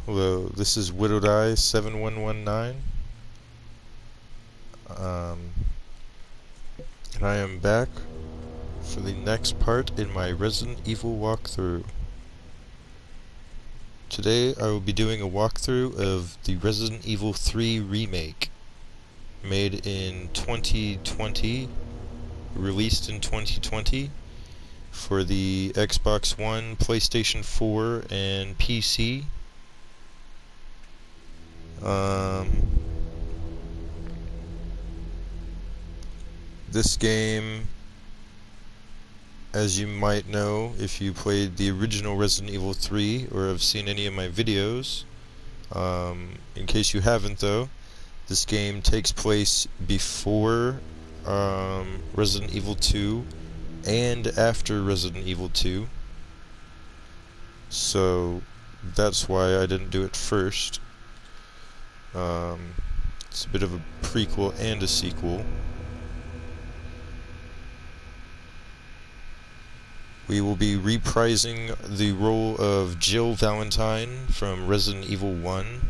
Hello, this is Widowed Eye 7119. And I am back for the next part in my Resident Evil walkthrough. Today I will be doing a walkthrough of the Resident Evil 3 Remake, made in 2020, released in 2020 for the Xbox One, PlayStation 4, and PC. This game, as you might know if you played the original Resident Evil 3 or have seen any of my videos, in case you haven't though, this game takes place before Resident Evil 2 and after Resident Evil 2, so that's why I didn't do it first. It's a bit of a prequel and a sequel. We will be reprising the role of Jill Valentine from Resident Evil 1.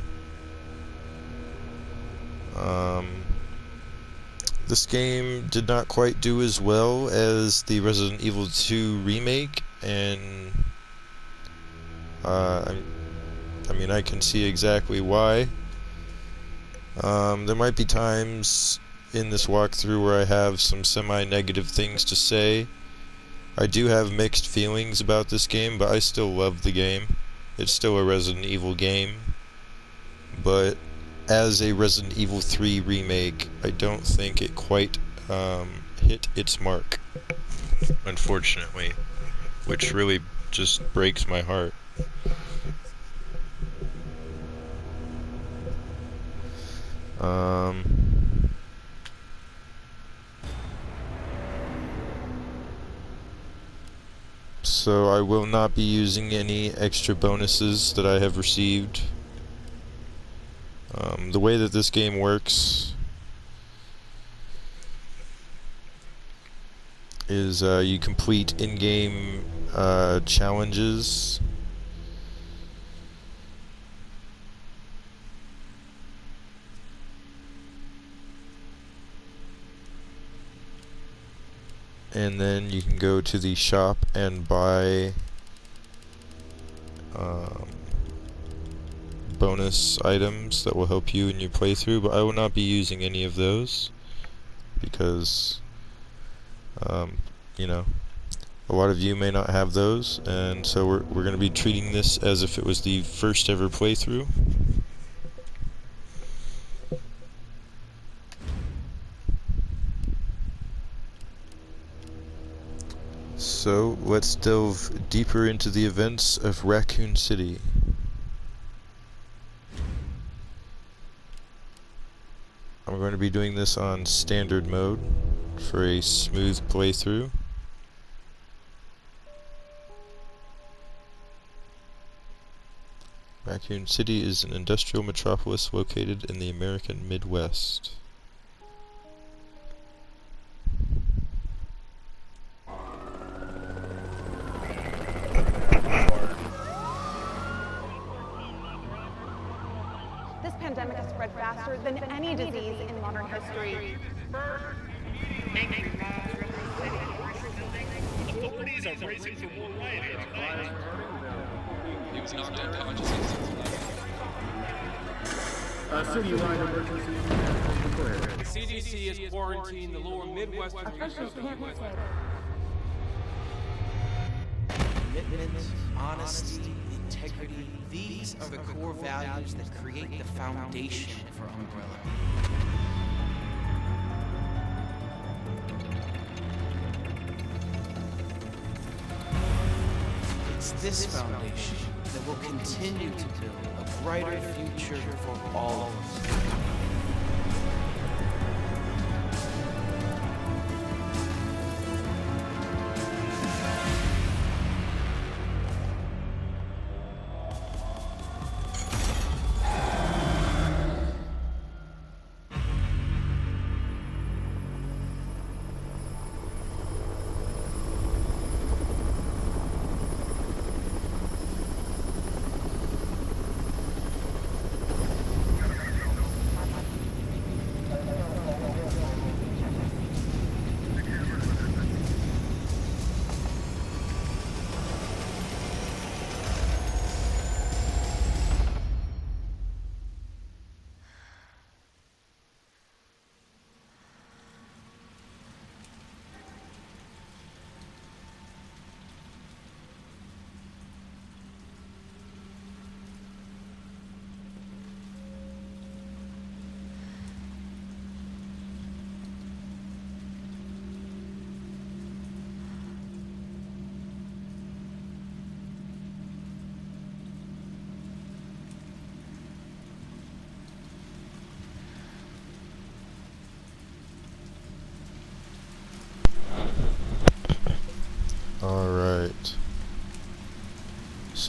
This game did not quite do as well as the Resident Evil 2 remake, and I mean, I can see exactly why. There might be times in this walkthrough where I have some semi-negative things to say. I do have mixed feelings about this game, but I still love the game. It's still a Resident Evil game. But as a Resident Evil 3 remake, I don't think it quite hit its mark, unfortunately, which really just breaks my heart. So I will not be using any extra bonuses that I have received. The way that this game works is you complete in-game challenges. And then you can go to the shop and buy bonus items that will help you in your playthrough, but I will not be using any of those because, you know, a lot of you may not have those, and so we're going to be treating this as if it was the first ever playthrough. So, let's delve deeper into the events of Raccoon City. I'm going to be doing this on standard mode for a smooth playthrough. Raccoon City is an industrial metropolis located in the American Midwest. This pandemic has spread faster than any disease in modern history. Authorities are bracing for more rioting tonight. He was knocked unconscious. Citywide emergency declared. The CDC has quarantined the lower Midwestern region of the U.S. Commitment, honesty, integrity, these are the core values that create the foundation for Umbrella. It's this foundation that will continue to build a brighter future for all of us.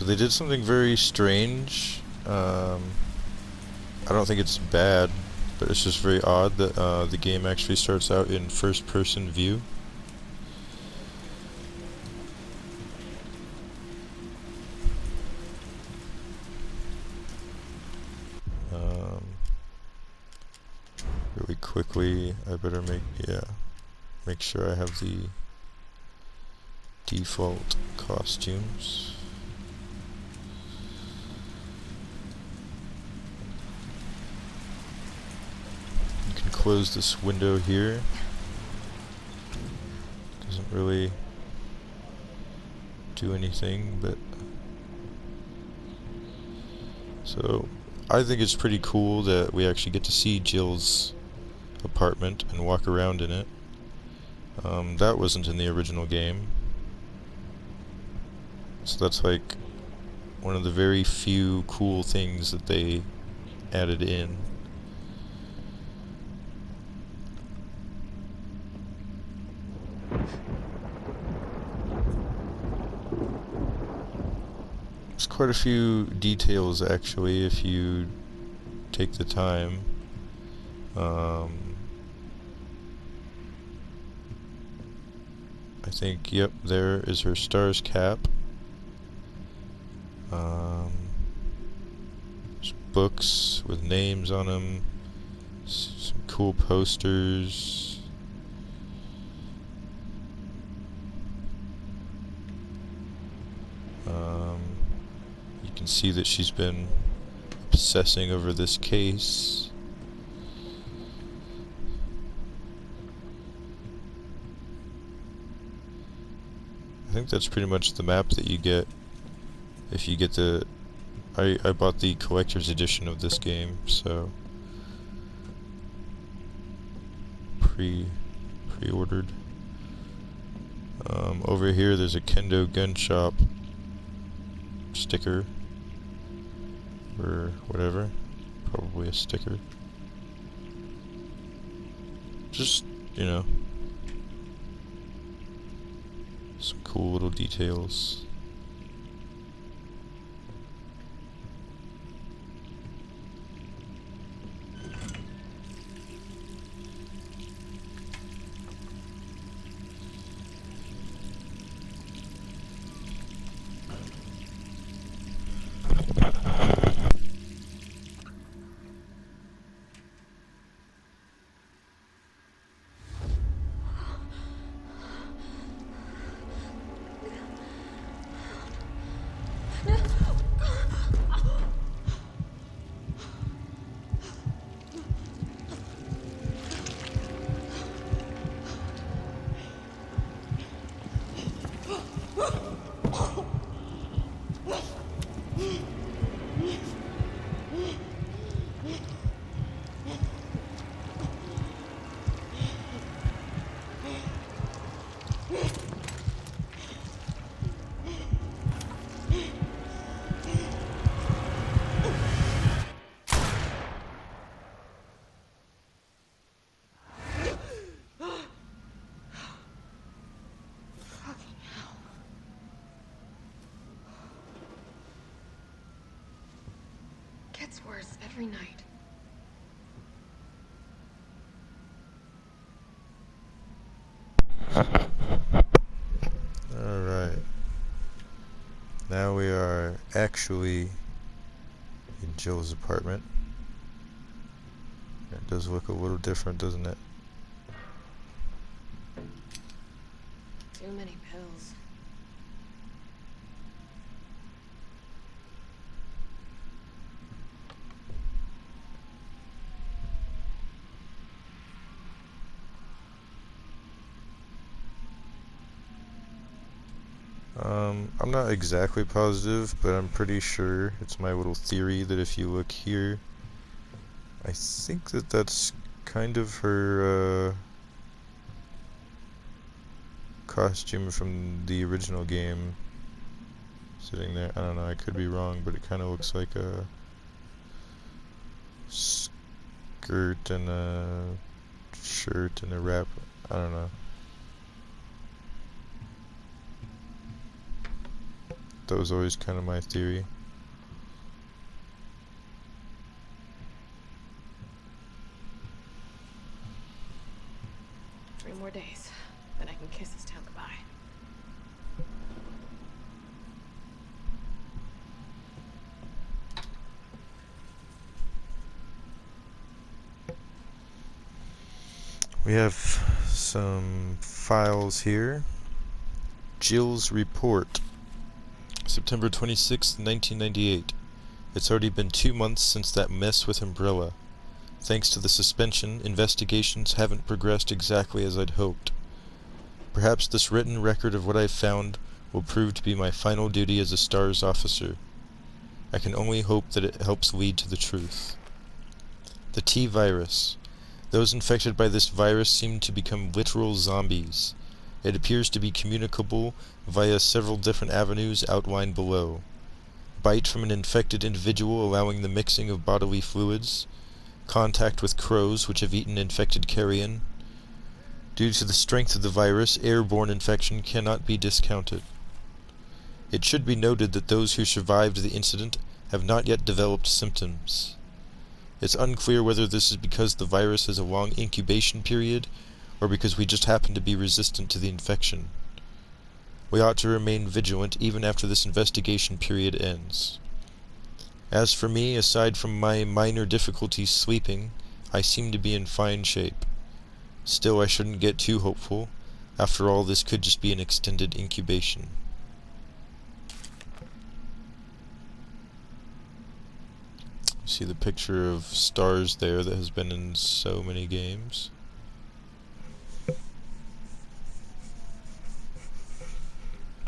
they did something very strange. I don't think it's bad, but it's just very odd that the game actually starts out in first-person view. Really quickly, I better make sure I have the default costumes. You can close this window here. Doesn't really do anything, but so I think it's pretty cool that we actually get to see Jill's apartment and walk around in it. That wasn't in the original game. So that's like one of the very few cool things that they added in. There's quite a few details actually if you take the time. I think, yep, there is her S.T.A.R.S cap. There's books with names on them, some cool posters. You can see that she's been obsessing over this case. I think that's pretty much the map that you get if you get the... I bought the collector's edition of this game, so pre-ordered. Over here there's a Kendo gun shop sticker or whatever, probably a sticker. Just, you know, some cool little details. Gets worse every night. Alright. Now we are actually in Jill's apartment. It does look a little different, doesn't it? Too many pills. I'm not exactly positive, but I'm pretty sure it's my little theory that if you look here, I think that that's kind of her costume from the original game sitting there. I don't know, I could be wrong, but it kind of looks like a skirt and a shirt and a wrap. I don't know. That was always kind of my theory. Three more days, then I can kiss this town goodbye. We have some files here. Jill's report. September 26th, 1998. It's already been 2 months since that mess with Umbrella. Thanks to the suspension, investigations haven't progressed exactly as I'd hoped. Perhaps this written record of what I've found will prove to be my final duty as a S.T.A.R.S officer. I can only hope that it helps lead to the truth. The T-virus. Those infected by this virus seem to become literal zombies. It appears to be communicable via several different avenues outlined below. Bite from an infected individual allowing the mixing of bodily fluids. Contact with crows which have eaten infected carrion. Due to the strength of the virus, airborne infection cannot be discounted. It should be noted that those who survived the incident have not yet developed symptoms. It's unclear whether this is because the virus has a long incubation period, or because we just happen to be resistant to the infection. We ought to remain vigilant even after this investigation period ends. As for me, aside from my minor difficulties sleeping, I seem to be in fine shape. Still, I shouldn't get too hopeful. After all, this could just be an extended incubation. See the picture of S.T.A.R.S there that has been in so many games.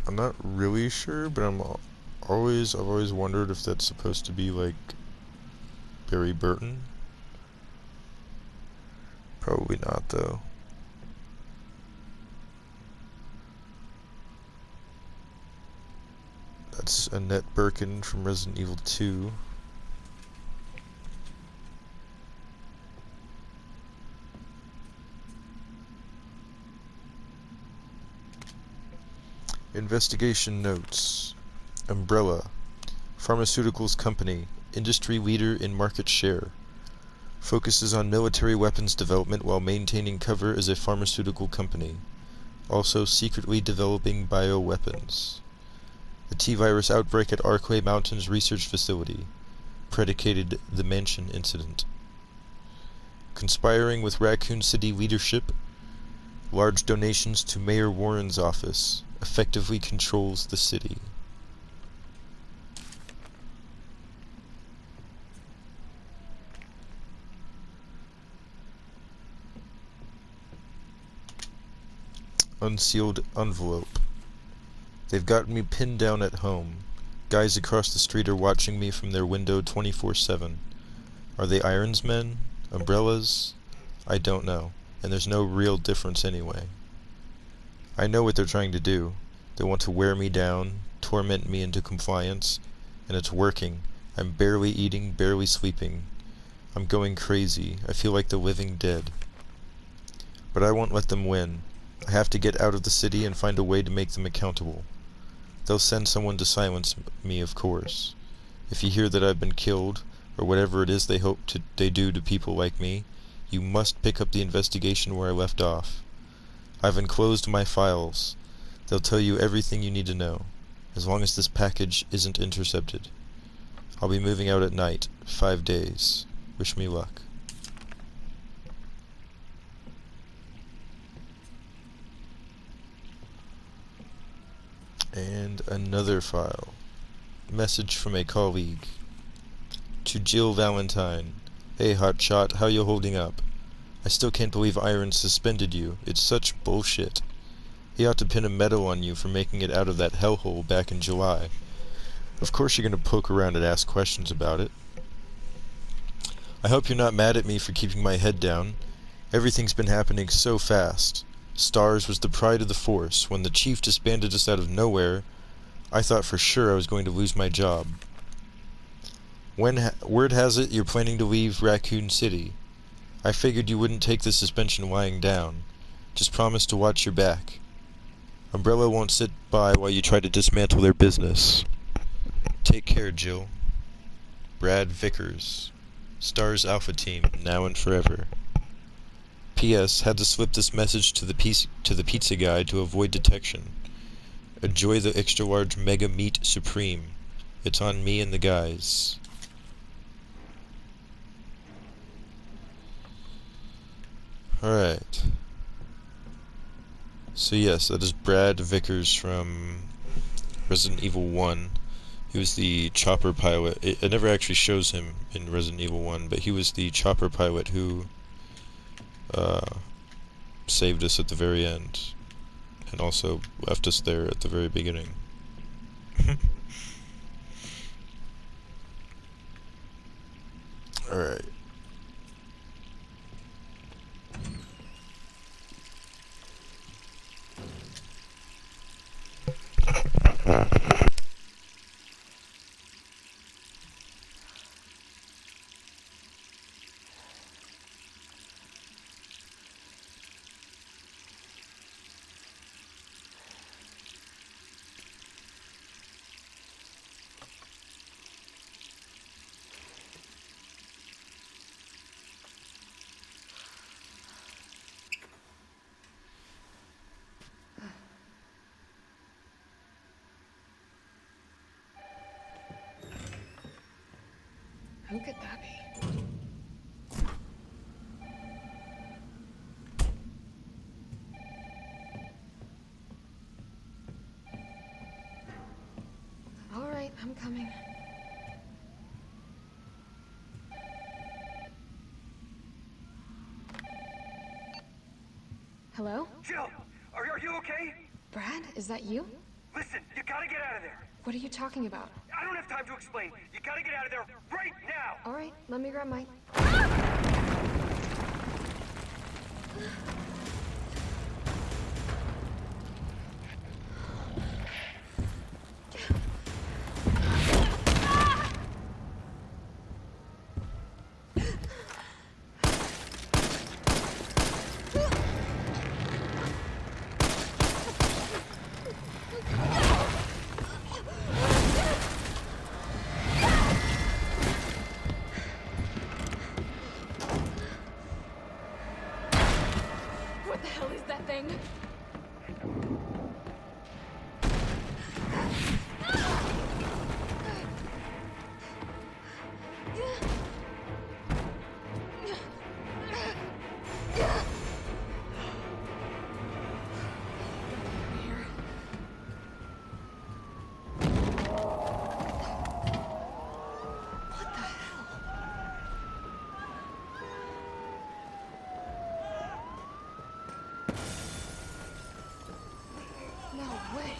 I'm not really sure, but I've always wondered if that's supposed to be like Barry Burton. Probably not though. That's Annette Birkin from Resident Evil 2. Investigation notes. Umbrella. Pharmaceuticals company. Industry leader in market share. Focuses on military weapons development while maintaining cover as a pharmaceutical company. Also secretly developing bioweapons. The T-virus outbreak at Arkway Mountains Research Facility. Predicated the Mansion incident. Conspiring with Raccoon City leadership. Large donations to Mayor Warren's office. Effectively controls the city. Unsealed envelope. They've got me pinned down at home. Guys across the street are watching me from their window 24/7. Are they Irons Men? Umbrellas? I don't know, and there's no real difference anyway. I know what they're trying to do. They want to wear me down, torment me into compliance, and it's working. I'm barely eating, barely sleeping. I'm going crazy. I feel like the living dead. But I won't let them win. I have to get out of the city and find a way to make them accountable. They'll send someone to silence me, of course. If you hear that I've been killed, or whatever it is they do to people like me, you must pick up the investigation where I left off. I've enclosed my files. They'll tell you everything you need to know, as long as this package isn't intercepted. I'll be moving out at night, 5 days. Wish me luck. And another file. Message from a colleague. To Jill Valentine. Hey hotshot, how you holding up? I still can't believe Irons suspended you. It's such bullshit. He ought to pin a medal on you for making it out of that hellhole back in July. Of course you're gonna poke around and ask questions about it. I hope you're not mad at me for keeping my head down. Everything's been happening so fast. S.T.A.R.S was the pride of the force. When the chief disbanded us out of nowhere, I thought for sure I was going to lose my job. Word has it you're planning to leave Raccoon City. I figured you wouldn't take the suspension lying down. Just promise to watch your back. Umbrella won't sit by while you try to dismantle their business. Take care, Jill. Brad Vickers. S.T.A.R.S Alpha Team, now and forever. P.S. Had to slip this message to the pizza guy to avoid detection. Enjoy the extra large Mega Meat Supreme. It's on me and the guys. Alright. So yes, that is Brad Vickers from Resident Evil 1. He was the chopper pilot. It never actually shows him in Resident Evil 1, but he was the chopper pilot who saved us at the very end. And also left us there at the very beginning. Alright. Who could that be? All right, I'm coming. Hello? Jill, are you okay? Brad, is that you? Listen, you gotta get out of there. What are you talking about? I don't have time to explain. You gotta get out of there right now. All right, let me grab my... What the hell is that thing? No way.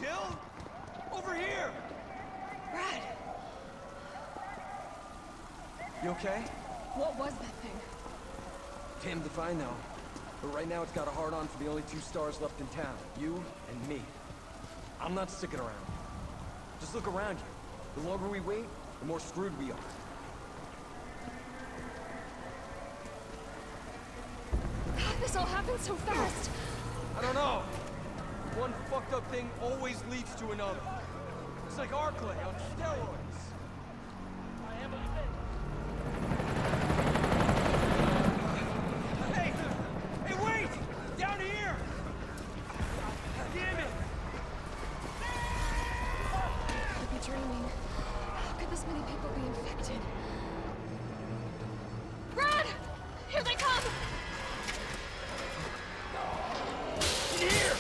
Jill? Over here! Brad, You okay? what was that thing? Damned if I know. But right now it's got a hard-on for the only two stars left in town. You and me. I'm not sticking around. Just look around you. The longer we wait, the more screwed we are. This all happened so fast. I don't know. One fucked up thing always leads to another. It's like Arclay on steroids. Hey! Hey, wait! Down here! Damn it! I could be dreaming. How could this many people be infected? Brad! Here they come! Here!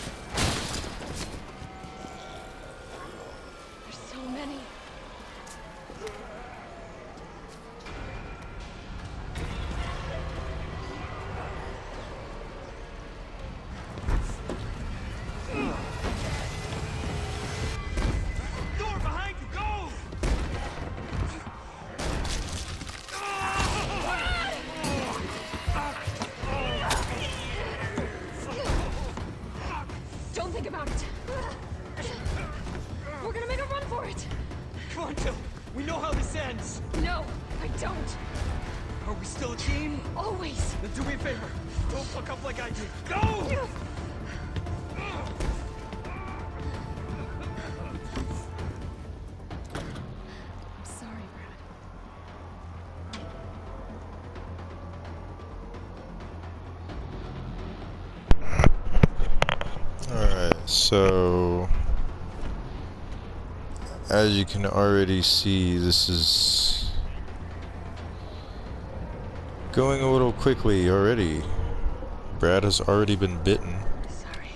There's so many. Door behind you, go! Don't think about it. We're gonna make a run for it. Come on, Jill. We know how this ends. No, I don't. Are we still a team? Always. Then do me a favor. Don't fuck up like I did. Go! I'm sorry, Brad. Alright, so as you can already see, this is going a little quickly already. Brad has already been bitten. Sorry.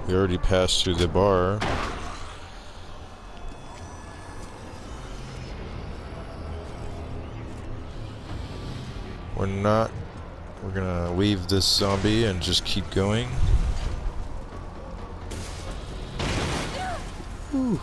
We already passed through the bar. We're gonna leave this zombie and just keep going. Whew.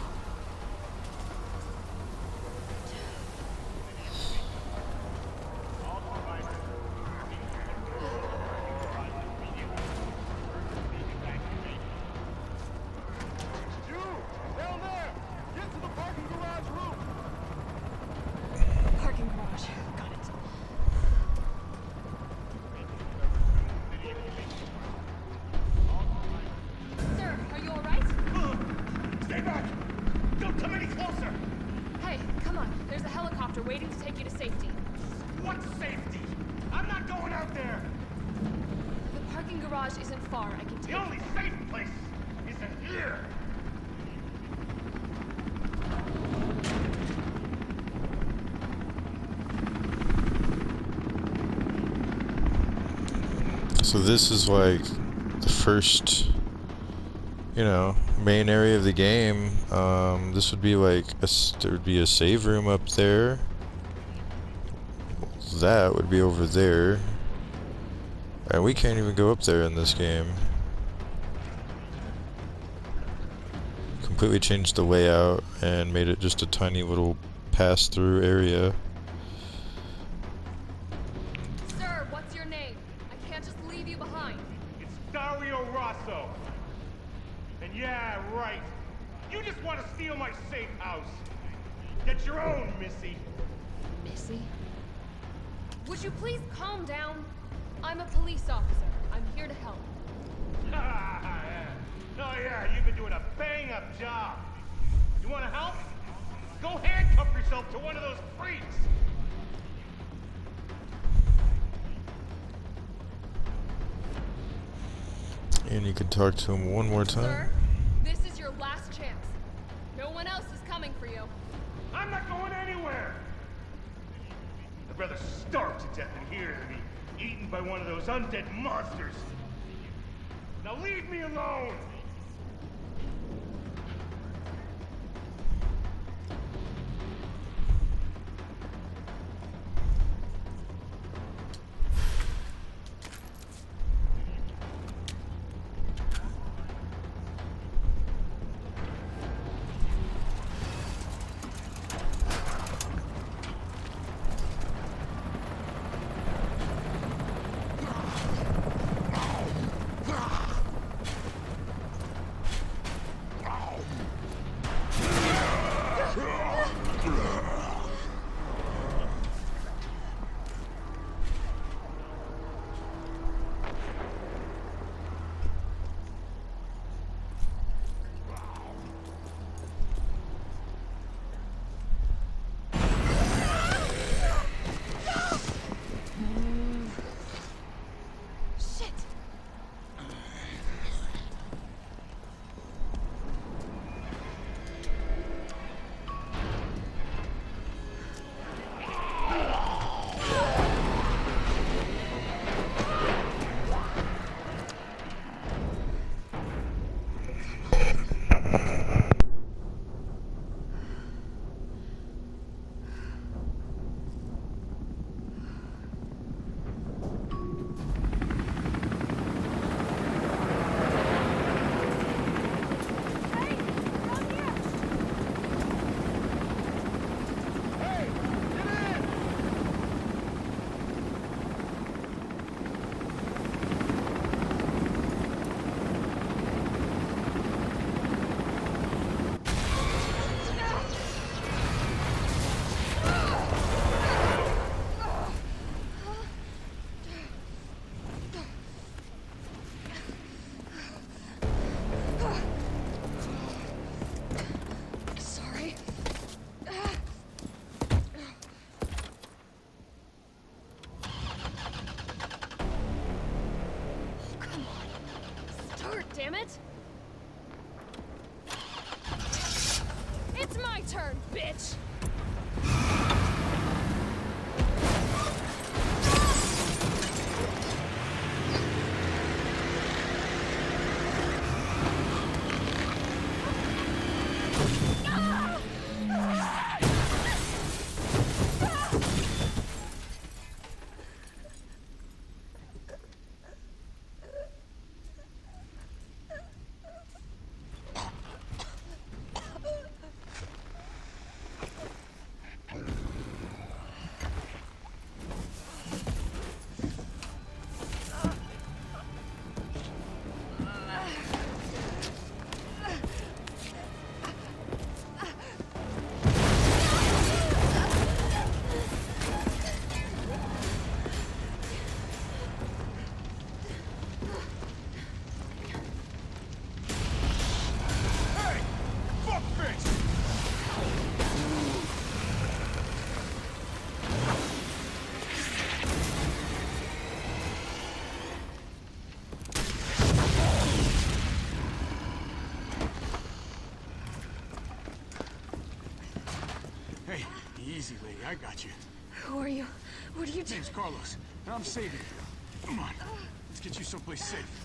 Down there! Get to the parking garage room! Parking garage. Got it. Sir, are you alright? Stay back! Don't come any closer! Hey, come on. There's a helicopter waiting to take you to safety. What safety? I'm not going out there! The parking garage isn't far. I can The take only safe place is in here! So this is like the first, main area of the game. This would be like there would be a save room up there. That would be over there, and we can't even go up there in this game. Completely changed the layout and made it just a tiny little pass-through area. Sir, what's your name? I can't just leave you behind. It's Dario Rosso. And yeah, right. You just want to steal my safe house. Get your own, Missy. Missy? Would you please calm down? I'm a police officer. I'm here to help. Oh yeah, you've been doing a bang-up job. You want to help? Go handcuff yourself to one of those freaks. And you can talk to him one more time. Sir, this is your last chance. No one else is coming for you. I'm not going anywhere. I'd rather starve to death in here than be eaten by one of those undead monsters. Now leave me alone. damn it! It's my turn, bitch! Hey, easy, lady. I got you. Who are you? What are you doing? Name's Carlos, and I'm saving you. Come on, let's get you someplace safe.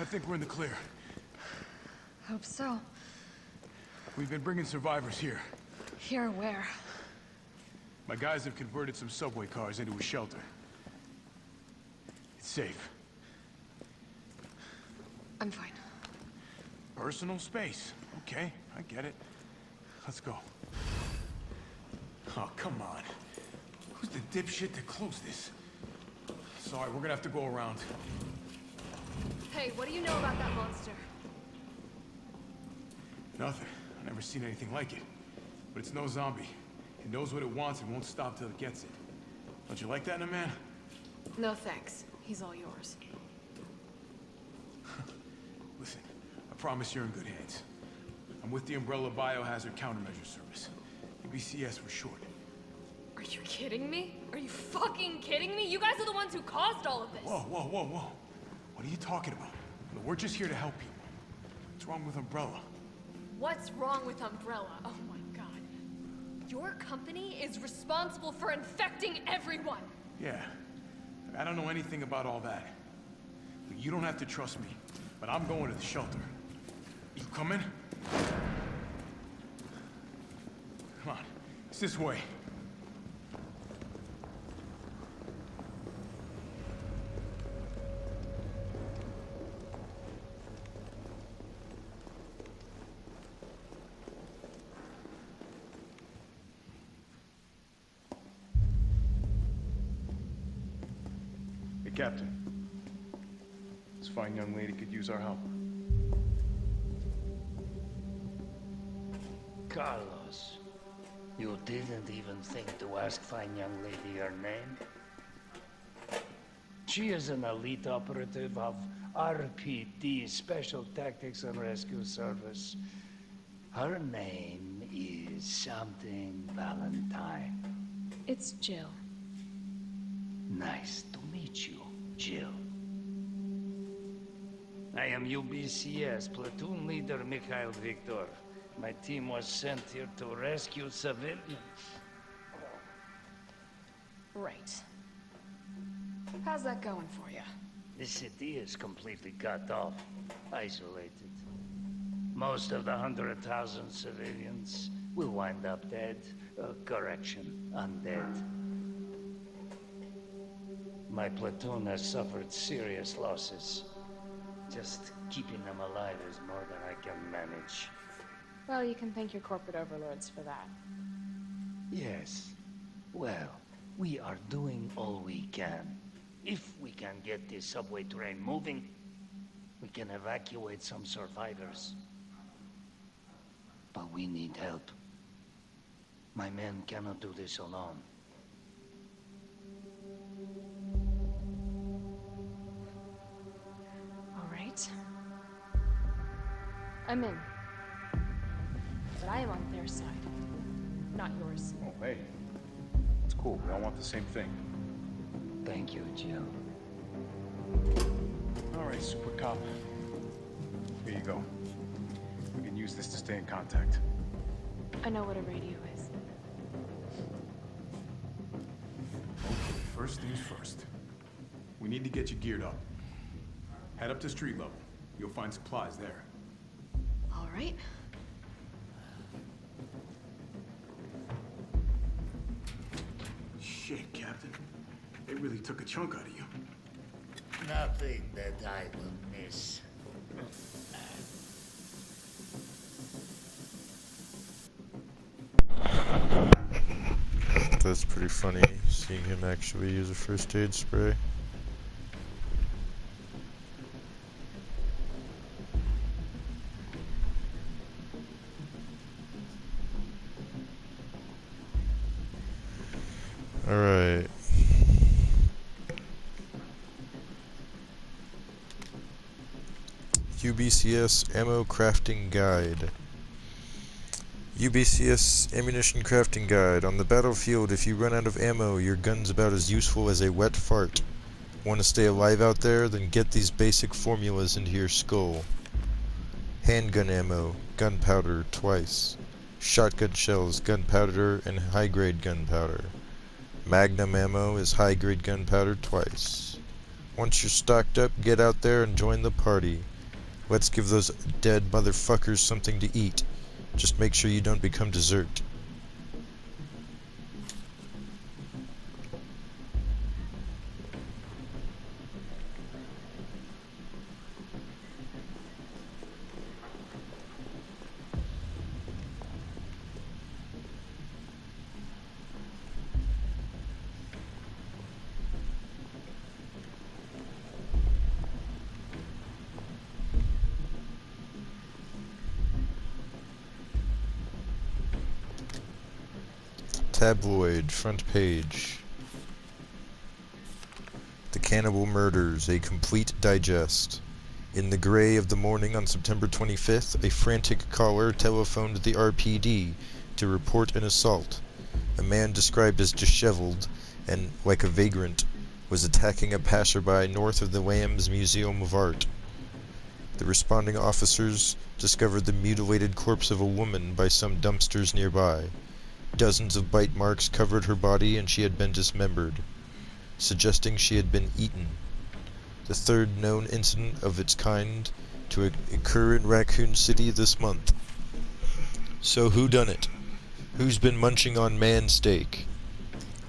I think we're in the clear. Hope so. We've been bringing survivors here. Here where? My guys have converted some subway cars into a shelter. It's safe. I'm fine. Personal space. Okay, I get it. Let's go. Oh, come on. Who's the dipshit that closed this? Sorry, we're gonna have to go around. Hey, what do you know about that monster? Nothing. I've never seen anything like it. But it's no zombie. It knows what it wants and won't stop till it gets it. Don't you like that in a man? No thanks. He's all yours. Listen, I promise you're in good hands. I'm with the Umbrella Biohazard Countermeasure Service. U.B.C.S. for short. Are you kidding me? Are you fucking kidding me? You guys are the ones who caused all of this! Whoa, whoa, whoa, whoa. What are you talking about? Look, we're just here to help people. What's wrong with Umbrella? What's wrong with Umbrella? Oh my god. Your company is responsible for infecting everyone! Yeah. I don't know anything about all that. You don't have to trust me, but I'm going to the shelter. You coming? Come on. It's this way. Captain, this fine young lady could use our help. Carlos, you didn't even think to ask fine young lady her name? She is an elite operative of RPD, Special Tactics and Rescue Service. Her name is something Valentine. It's Jill. Nice to meet you, Jill. I am U.B.C.S. platoon leader Mikhail Victor. My team was sent here to rescue civilians. Right. How's that going for you? The city is completely cut off, isolated. Most of the 100,000 civilians will wind up dead. Correction, undead. My platoon has suffered serious losses. Just keeping them alive is more than I can manage. Well, you can thank your corporate overlords for that. Yes. Well, we are doing all we can. If we can get this subway train moving, we can evacuate some survivors. But we need help. My men cannot do this alone. I'm in. But I am on their side, not yours. Oh, hey. It's cool. We all want the same thing. Thank you, Jill. All right, Super Cop. Here you go. We can use this to stay in contact. I know what a radio is. Okay, first things first. We need to get you geared up. Head up to street level. You'll find supplies there. All right. Shit, Captain. They really took a chunk out of you. Nothing that I will miss. That's pretty funny, seeing him actually use a first aid spray. Alright. U.B.C.S. Ammo Crafting Guide. U.B.C.S. Ammunition Crafting Guide. On the battlefield, if you run out of ammo, your gun's about as useful as a wet fart. Want to stay alive out there? Then get these basic formulas into your skull. Handgun ammo, gunpowder, twice. Shotgun shells, gunpowder, and high-grade gunpowder. Magnum ammo is high-grade gunpowder, twice. Once you're stocked up, get out there and join the party. Let's give those dead motherfuckers something to eat. Just make sure you don't become dessert. Tabloid, front page. The Cannibal Murders, a complete digest. In the gray of the morning on September 25th, a frantic caller telephoned the RPD to report an assault. A man described as disheveled and like a vagrant was attacking a passerby north of the Lambs Museum of Art. The responding officers discovered the mutilated corpse of a woman by some dumpsters nearby. Dozens of bite marks covered her body and she had been dismembered, suggesting she had been eaten. The third known incident of its kind to occur in Raccoon City this month. So who done it? Who's been munching on man steak?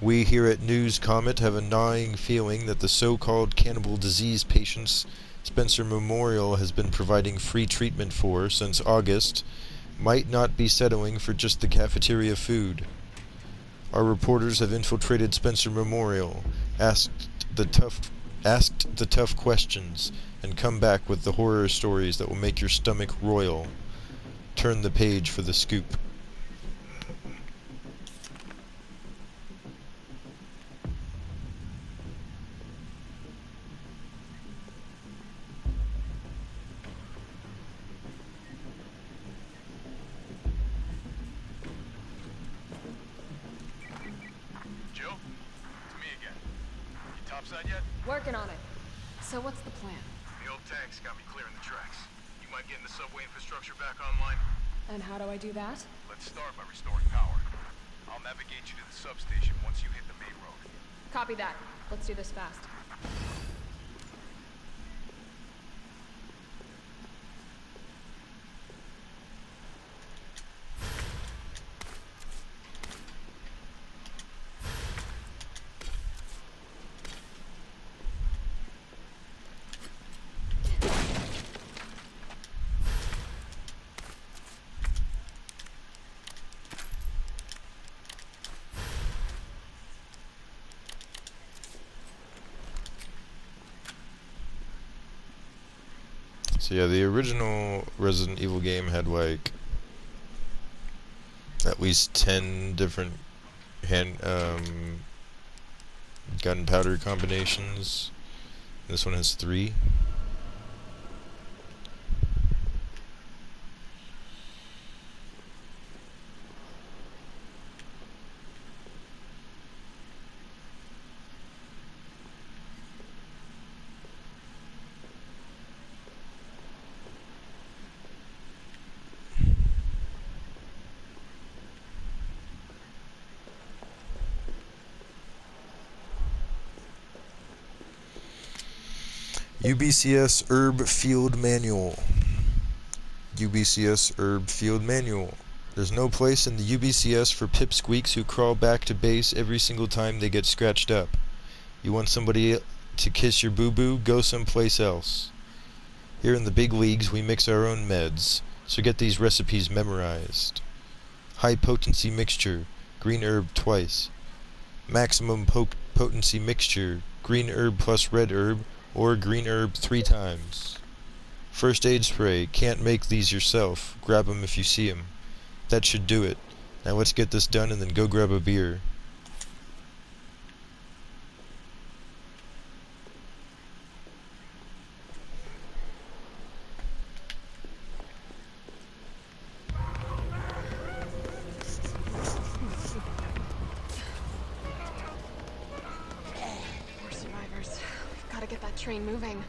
We here at News Comet have a gnawing feeling that the so-called cannibal disease patients Spencer Memorial has been providing free treatment for since August might not be settling for just the cafeteria food. Our reporters have infiltrated Spencer Memorial, asked the tough questions, and come back with the horror stories that will make your stomach roil. Turn the page for the scoop. Working on it. So what's the plan? The old tanks got me clearing the tracks. You mind getting the subway infrastructure back online? And how do I do that? Let's start by restoring power. I'll navigate you to the substation once you hit the main road. Copy that. Let's do this fast. So yeah, the original Resident Evil game had like at least 10 different gunpowder combinations. This one has 3. U.B.C.S. Herb Field Manual. U.B.C.S. Herb Field Manual. There's no place in the U.B.C.S. for pipsqueaks who crawl back to base every single time they get scratched up. You want somebody to kiss your boo-boo? Go someplace else. Here in the big leagues, we mix our own meds, so get these recipes memorized. High potency mixture, green herb twice. Maximum potency mixture, green herb plus red herb, or green herb 3 times. First aid spray, can't make these yourself, grab 'em if you see 'em. That should do it. Now let's get this done and then go grab a beer. We're survivors. We've got to get that train moving.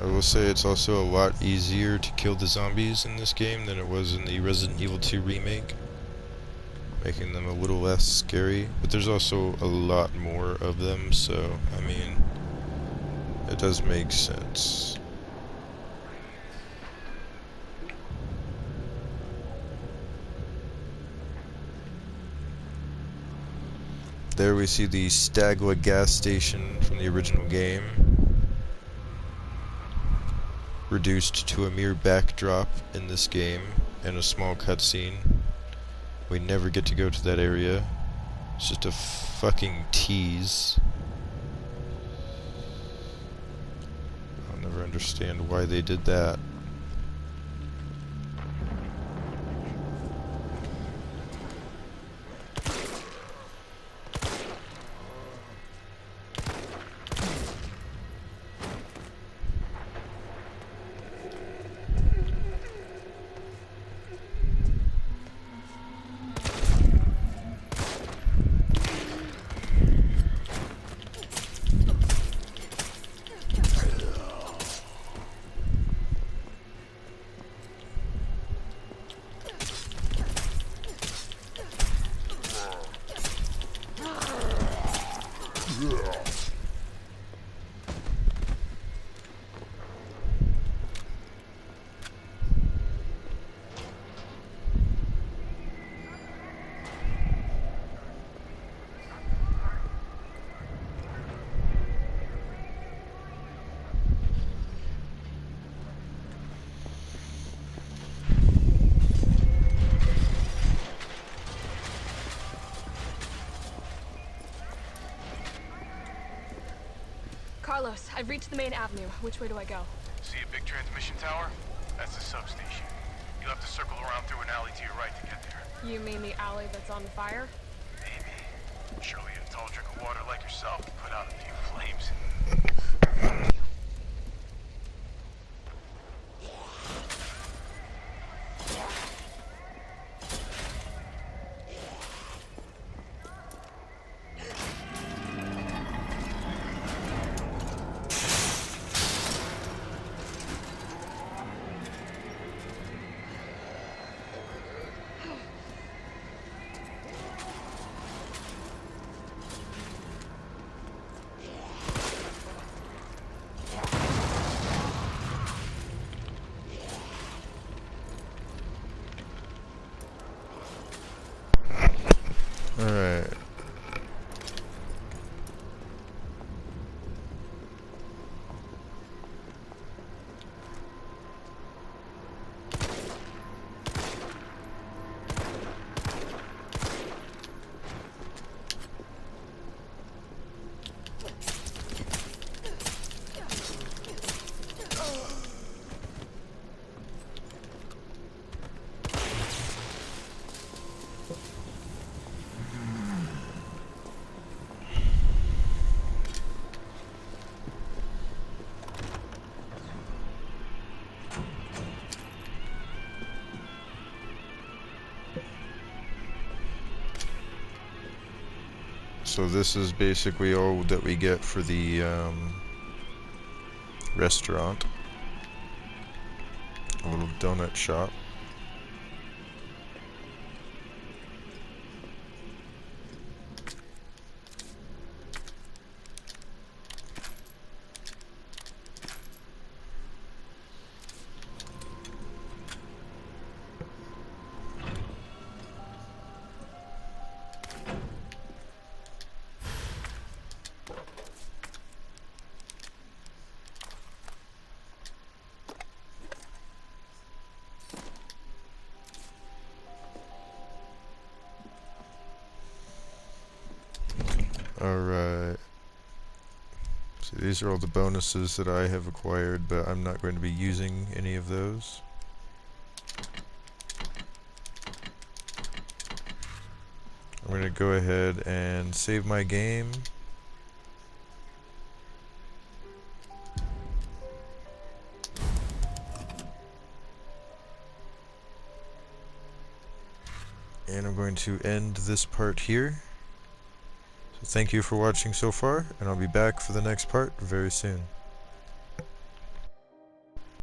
I will say it's also a lot easier to kill the zombies in this game than it was in the Resident Evil 2 remake, making them a little less scary, but there's also a lot more of them, so, I mean, it does make sense. There we see the Stagla gas station from the original game, reduced to a mere backdrop in this game and a small cutscene. We never get to go to that area. It's just a fucking tease. I'll never understand why they did that. Carlos, I've reached the main avenue. Which way do I go? See a big transmission tower? That's the substation. You'll have to circle around through an alley to your right to get there. You mean the alley that's on fire? Maybe. Surely a tall drink of water like yourself can put out a few flames. So this is basically all that we get for the restaurant. A little donut shop. Alright. So these are all the bonuses that I have acquired, but I'm not going to be using any of those. I'm going to go ahead and save my game. And I'm going to end this part here. So thank you for watching so far, and I'll be back for the next part very soon.